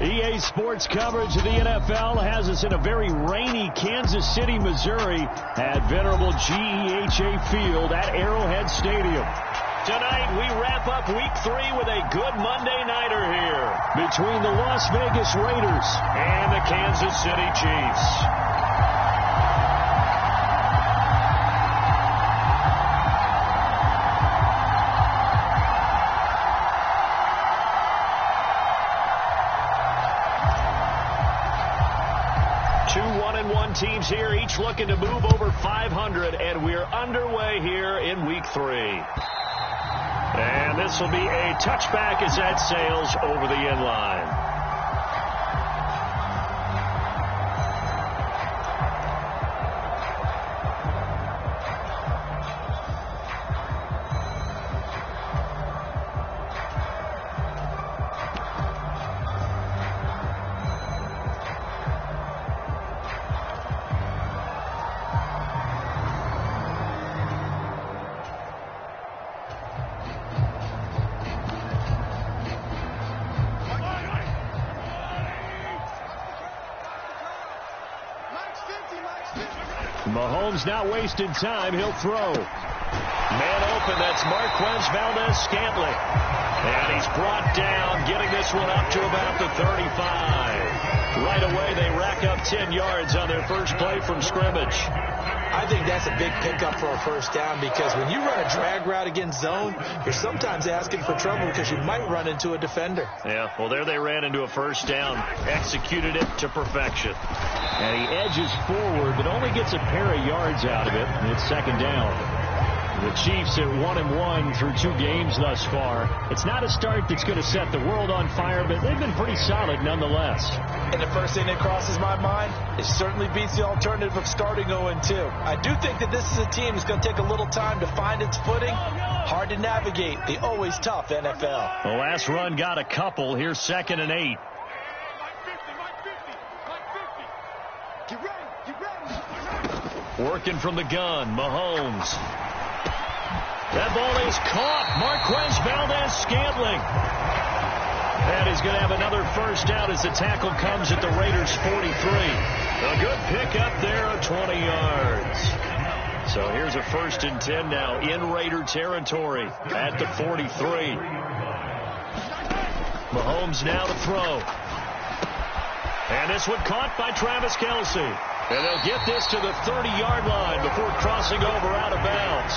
EA Sports coverage of the NFL has us in a very rainy Kansas City, Missouri at venerable GEHA Field at Arrowhead Stadium. Tonight, we wrap up Week 3 with a good Monday nighter here between the Las Vegas Raiders and the Kansas City Chiefs. Teams here, each looking to move over 500, and we're underway here in Week 3. And this will be a touchback as that sails over the end line. Mahomes not wasting time. He'll throw. Man open. That's Marquez Valdez-Scantling. And he's brought down, getting this one up to about the 35. Right away, they rack up 10 yards on their first play from scrimmage. I think that's a big pickup for a first down, because when you run a drag route against zone, you're sometimes asking for trouble because you might run into a defender. Yeah, well, there they ran into a first down, executed it to perfection. And he edges forward, but only gets a pair of yards out of it, and it's second down. The Chiefs are 1-1 through 2 games thus far. It's not a start that's going to set the world on fire, but they've been pretty solid nonetheless. And the first thing that crosses my mind, it certainly beats the alternative of starting 0-2. I do think that this is a team that's going to take a little time to find its footing. Hard to navigate the always tough NFL. The last run got a couple. Here's 2nd and 8. Working from the gun, Mahomes. That ball is caught. Marquez Valdez-Scantling. And he's going to have another first down as the tackle comes at the Raiders' 43. A good pickup there of 20 yards. So here's a 1st and 10 now in Raider territory at the 43. Mahomes now to throw. And this one caught by Travis Kelce. And they'll get this to the 30-yard line before crossing over out of bounds.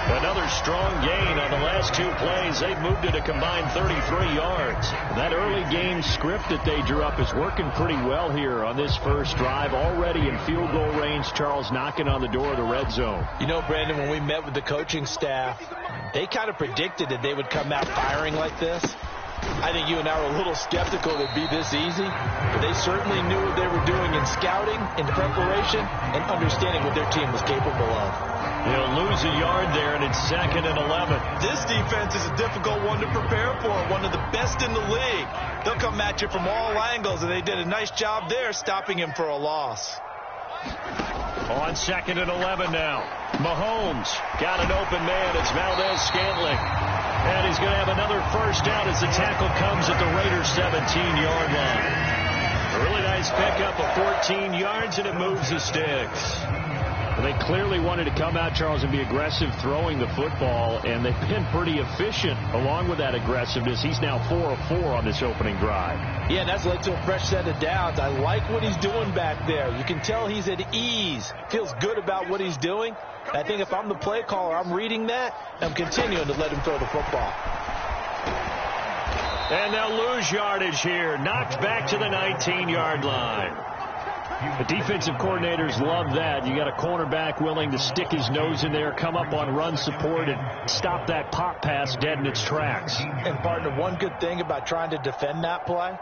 Another strong gain on the last 2 plays. They've moved it a combined 33 yards. That early game script that they drew up is working pretty well here on this first drive. Already in field goal range, Charles knocking on the door of the red zone. You know, Brandon, when we met with the coaching staff, they kind of predicted that they would come out firing like this. I think you and I were a little skeptical it would be this easy, but they certainly knew what they were doing in scouting, in preparation, and understanding what their team was capable of. They'll lose a yard there, and it's 2nd and 11. This defense is a difficult one to prepare for, one of the best in the league. They'll come at you from all angles, and they did a nice job there stopping him for a loss. On 2nd and 11 now. Mahomes got an open man. It's Valdez-Scantling. And he's going to have another first down as the tackle comes at the Raiders' 17-yard line. A really nice pickup of 14 yards, and it moves the sticks. They clearly wanted to come out, Charles, and be aggressive throwing the football, and they've been pretty efficient along with that aggressiveness. He's now 4 of 4 on this opening drive. Yeah, and that's led to a fresh set of downs. I like what he's doing back there. You can tell he's at ease, feels good about what he's doing. I think if I'm the play caller, I'm reading that, and I'm continuing to let him throw the football. And they'll lose yardage here, knocked back to the 19-yard line. The defensive coordinators love that. You got a cornerback willing to stick his nose in there, come up on run support, and stop that pop pass dead in its tracks. And, partner, one good thing about trying to defend that play,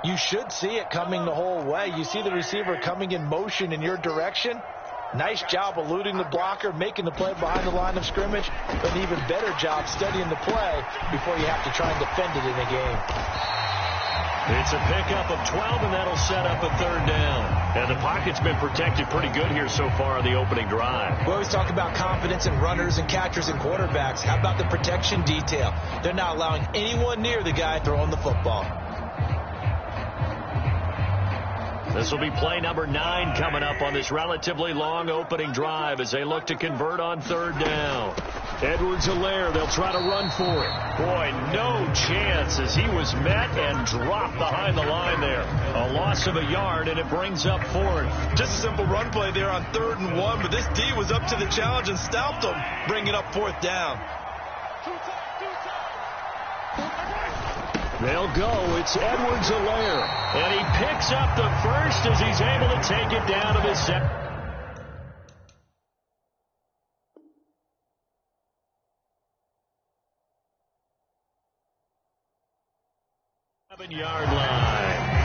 you should see it coming the whole way. You see the receiver coming in motion in your direction. Nice job eluding the blocker, making the play behind the line of scrimmage, but an even better job studying the play before you have to try and defend it in a game. It's a pickup of 12, and that'll set up a 3rd down. And the pocket's been protected pretty good here so far on the opening drive. We always talk about confidence in runners and catchers and quarterbacks. How about the protection detail? They're not allowing anyone near the guy throwing the football. This will be play number 9 coming up on this relatively long opening drive as they look to convert on 3rd down. Edwards-Helaire, they'll try to run for it. Boy, no chance as he was met and dropped behind the line there. A loss of a yard, and it brings up 4th. Just a simple run play there on 3rd and 1, but this D was up to the challenge and stopped him, bringing up 4th down. They'll go. It's Edwards-Helaire. And he picks up the first as he's able to take it down to the 7-yard line.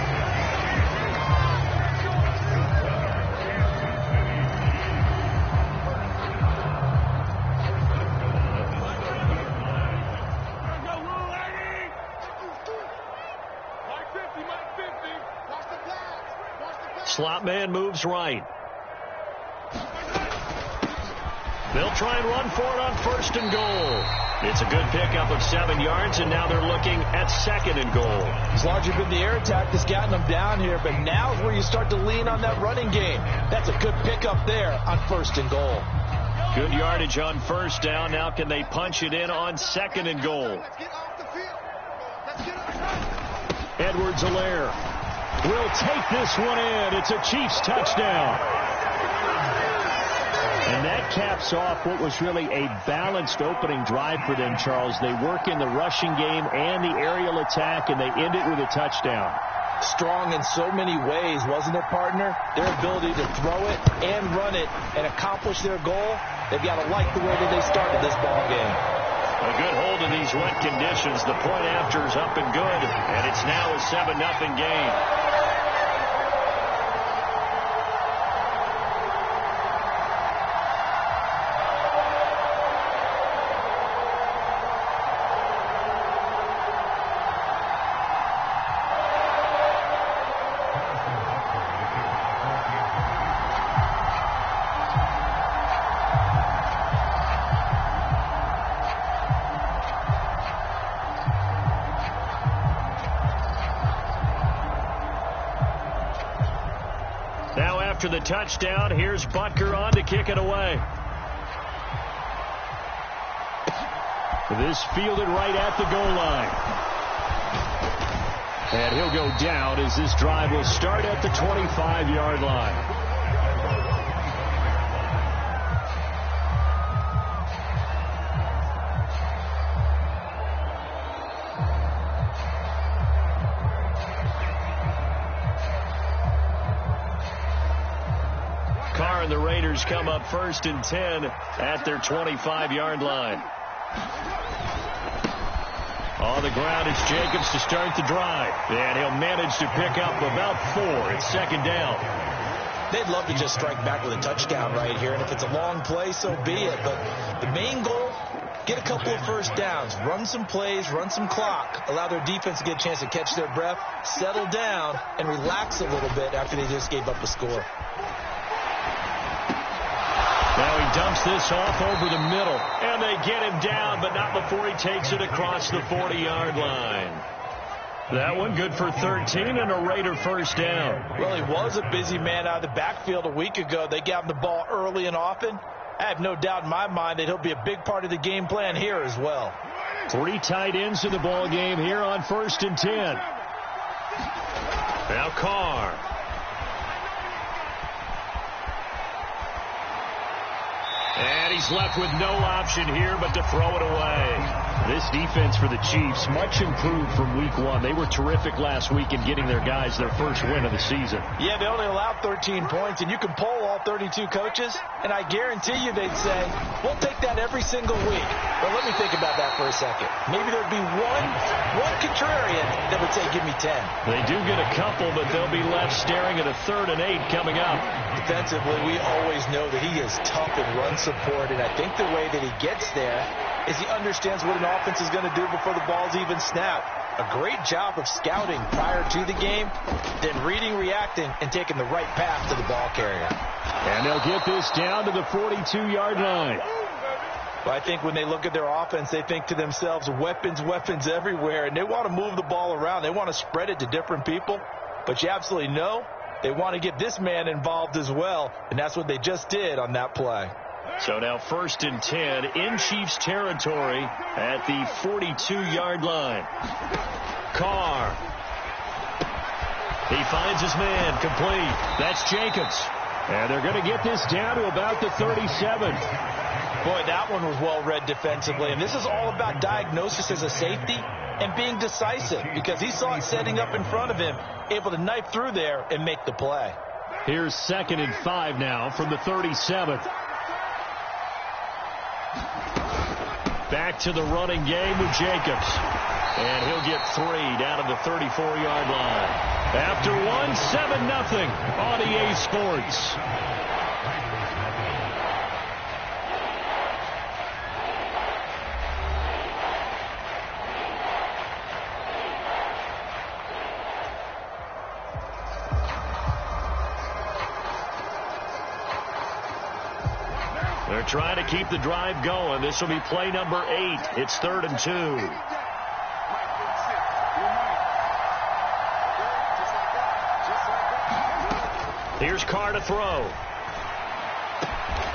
Slot man moves right. They'll try and run for it on 1st and goal. It's a good pickup of 7 yards, and now they're looking at 2nd and goal. It's largely been the air attack that's gotten them down here, but now's where you start to lean on that running game. That's a good pickup there on 1st and goal. Good yardage on 1st down. Now can they punch it in on 2nd and goal? Edwards-Helaire will take this one in. It's a Chiefs touchdown. And that caps off what was really a balanced opening drive for them, Charles. They work in the rushing game and the aerial attack, and they end it with a touchdown. Strong in so many ways, wasn't it, partner? Their ability to throw it and run it and accomplish their goal, they've got to like the way that they started this ball game. A good hold in these wet conditions. The point after is up and good, and it's now a 7-0 game. After the touchdown, here's Butker on to kick it away. This fielded right at the goal line. And he'll go down as this drive will start at the 25-yard line. The Raiders come up 1st and 10 at their 25-yard line. On the ground, it's Jacobs to start the drive. And he'll manage to pick up about 4. It's 2nd down. They'd love to just strike back with a touchdown right here. And if it's a long play, so be it. But the main goal, get a couple of 1st downs, run some plays, run some clock, allow their defense to get a chance to catch their breath, settle down, and relax a little bit after they just gave up a score. Now he dumps this off over the middle, and they get him down, but not before he takes it across the 40-yard line. That one good for 13 and a Raider 1st down. Well, he was a busy man out of the backfield a week ago. They got him the ball early and often. I have no doubt in my mind that he'll be a big part of the game plan here as well. 3 tight ends in the ball game here on 1st and 10. Now Carr. And he's left with no option here but to throw it away. This defense for the Chiefs, much improved from week 1. They were terrific last week in getting their guys their first win of the season. Yeah, they only allowed 13 points, and you can poll all 32 coaches, and I guarantee you they'd say, we'll take that every single week. But let me think about that for a second. Maybe there'd be one contrarian that would say, give me 10. They do get a couple, but they'll be left staring at a 3rd and 8 coming up. Defensively, we always know that he is tough in run support, and I think the way that he gets there is he understands what an offense is going to do before the ball's even snapped. A great job of scouting prior to the game, then reading, reacting, and taking the right path to the ball carrier. And they'll get this down to the 42-yard line. But I think when they look at their offense, they think to themselves, weapons, weapons everywhere, and they want to move the ball around. They want to spread it to different people. But you absolutely know they want to get this man involved as well, and that's what they just did on that play. So now 1st and 10 in Chiefs territory at the 42-yard line. Carr. He finds his man complete. That's Jacobs. And they're going to get this down to about the 37. Boy, that one was well read defensively. And this is all about diagnosis as a safety and being decisive, because he saw it setting up in front of him, able to knife through there and make the play. Here's 2nd and 5 now from the 37th. Back to the running game with Jacobs. And he'll get 3 down to the 34-yard line. After one, 7-0 on EA Sports. They're trying to keep the drive going. This will be play number 8. It's 3rd and 2. Here's Carr to throw.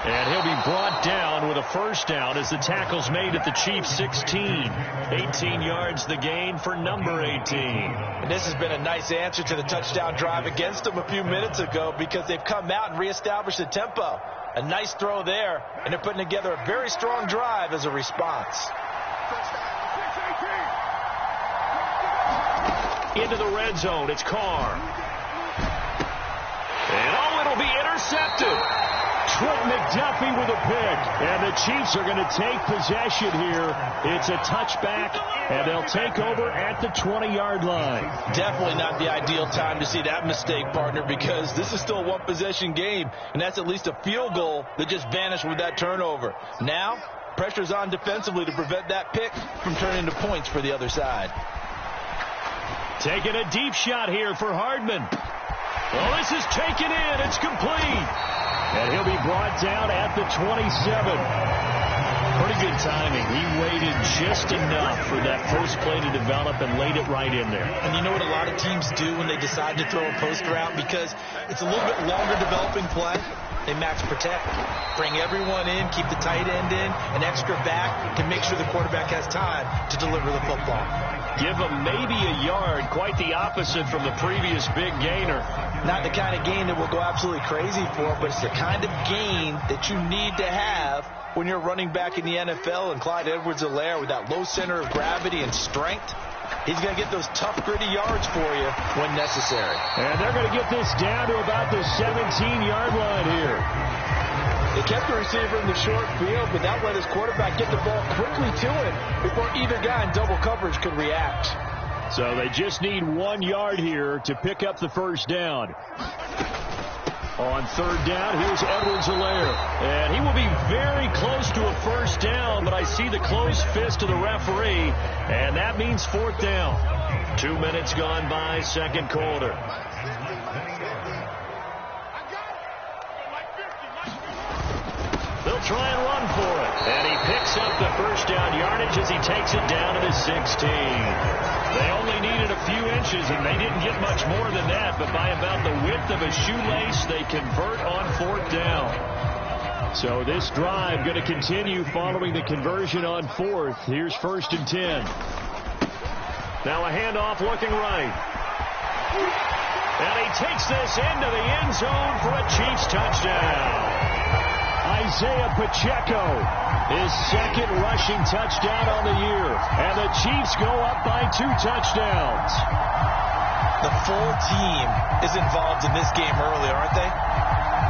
And he'll be brought down with a first down as the tackle's made at the Chiefs' 16. 18 yards the gain for number 18. And this has been a nice answer to the touchdown drive against them a few minutes ago, because they've come out and reestablished the tempo. A nice throw there, and they're putting together a very strong drive as a response. Into the red zone, it's Carr. And it'll be intercepted. Trent McDuffie with a pick. And the Chiefs are going to take possession here. It's a touchback, and they'll take over at the 20-yard line. Definitely not the ideal time to see that mistake, partner, because this is still a one-possession game, and that's at least a field goal that just vanished with that turnover. Now, pressure's on defensively to prevent that pick from turning into points for the other side. Taking a deep shot here for Hardman. Well, this is taken in. It's complete. And he'll be brought down at the 27. Pretty good timing. He waited just enough for that post play to develop and laid it right in there. And you know what a lot of teams do when they decide to throw a post route? Because it's a little bit longer developing play. They max protect. Bring everyone in, keep the tight end in, an extra back to make sure the quarterback has time to deliver the football. Give them maybe a yard, quite the opposite from the previous big gainer. Not the kind of gain that we'll go absolutely crazy for, but it's the kind of gain that you need to have when you're running back in the NFL. And Clyde Edwards-Helaire, with that low center of gravity and strength, he's going to get those tough, gritty yards for you when necessary. And they're going to get this down to about the 17-yard line here. They kept the receiver in the short field, but that let his quarterback get the ball quickly to him before either guy in double coverage could react. So they just need 1 yard here to pick up the first down. On third down, here's Edwards-Helaire. And he will be very close to a first down, but I see the closed fist of the referee, and that means fourth down. 2 minutes gone by, second quarter. They'll try and run for it. And he picks up the first down yardage as he takes it down to the 16. They only needed a few inches, and they didn't get much more than that. But by about the width of a shoelace, they convert on fourth down. So this drive going to continue following the conversion on fourth. Here's 1st and 10. Now a handoff looking right. And he takes this into the end zone for a Chiefs touchdown. Isaiah Pacheco, his second rushing touchdown on the year. And the Chiefs go up by 2 touchdowns. The full team is involved in this game early, aren't they?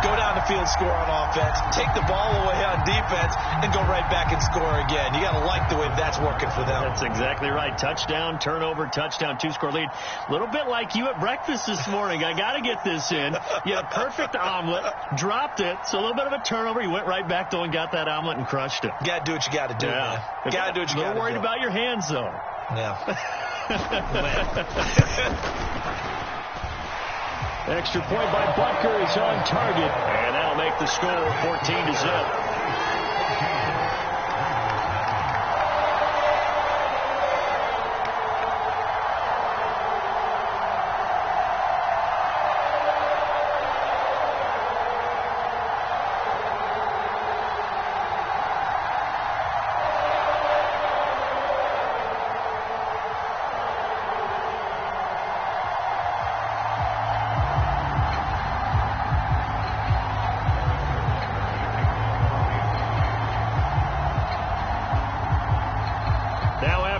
Go down the field, score on offense, take the ball away on defense, and go right back and score again. You got to like the way that's working for them. That's exactly right. Touchdown, turnover, touchdown, 2-score lead. A little bit like you at breakfast this morning. I got to get this in. You had a perfect omelet, dropped it, so a little bit of a turnover. You went right back, though, and got that omelet and crushed it. You got to do what you got to do, man. You got to do what you got to do. A little worried about your hands, though. Yeah. Extra point by Butker is on target, and that'll make the score 14-0.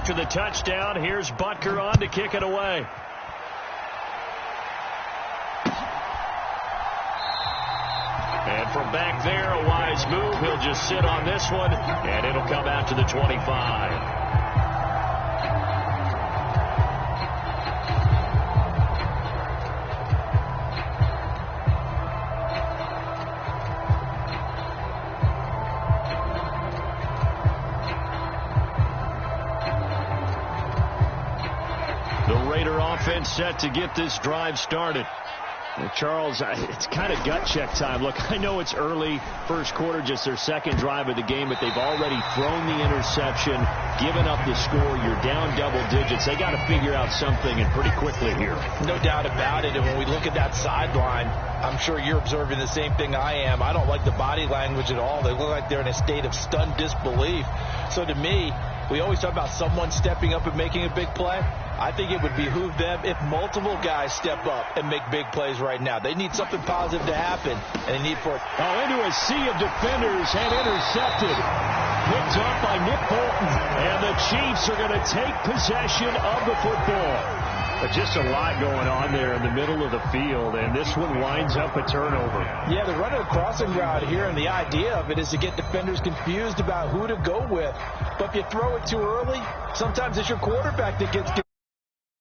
after the touchdown. Here's Butker on to kick it away. And from back there, a wise move. He'll just sit on this one, and it'll come out to the 25. Offense set to get this drive started. Well, Charles, it's kind of gut check time. Look, I know it's early, first quarter, just their second drive of the game, but they've already thrown the interception, given up the score. You're down double digits. They got to figure out something, and pretty quickly here. No doubt about it. And when we look at that sideline, I'm sure you're observing the same thing I am. I don't like the body language at all. They look like they're in a state of stunned disbelief. So to me, we always talk about someone stepping up and making a big play. I think it would behoove them if multiple guys step up and make big plays right now. They need something positive to happen, and they need for it. Oh, into a sea of defenders and intercepted. Picked up by Nick Bolton, and the Chiefs are going to take possession of the football. But just a lot going on there in the middle of the field, and this one winds up a turnover. Yeah, they're running a crossing route here, and the idea of it is to get defenders confused about who to go with. But if you throw it too early, sometimes it's your quarterback that gets confused.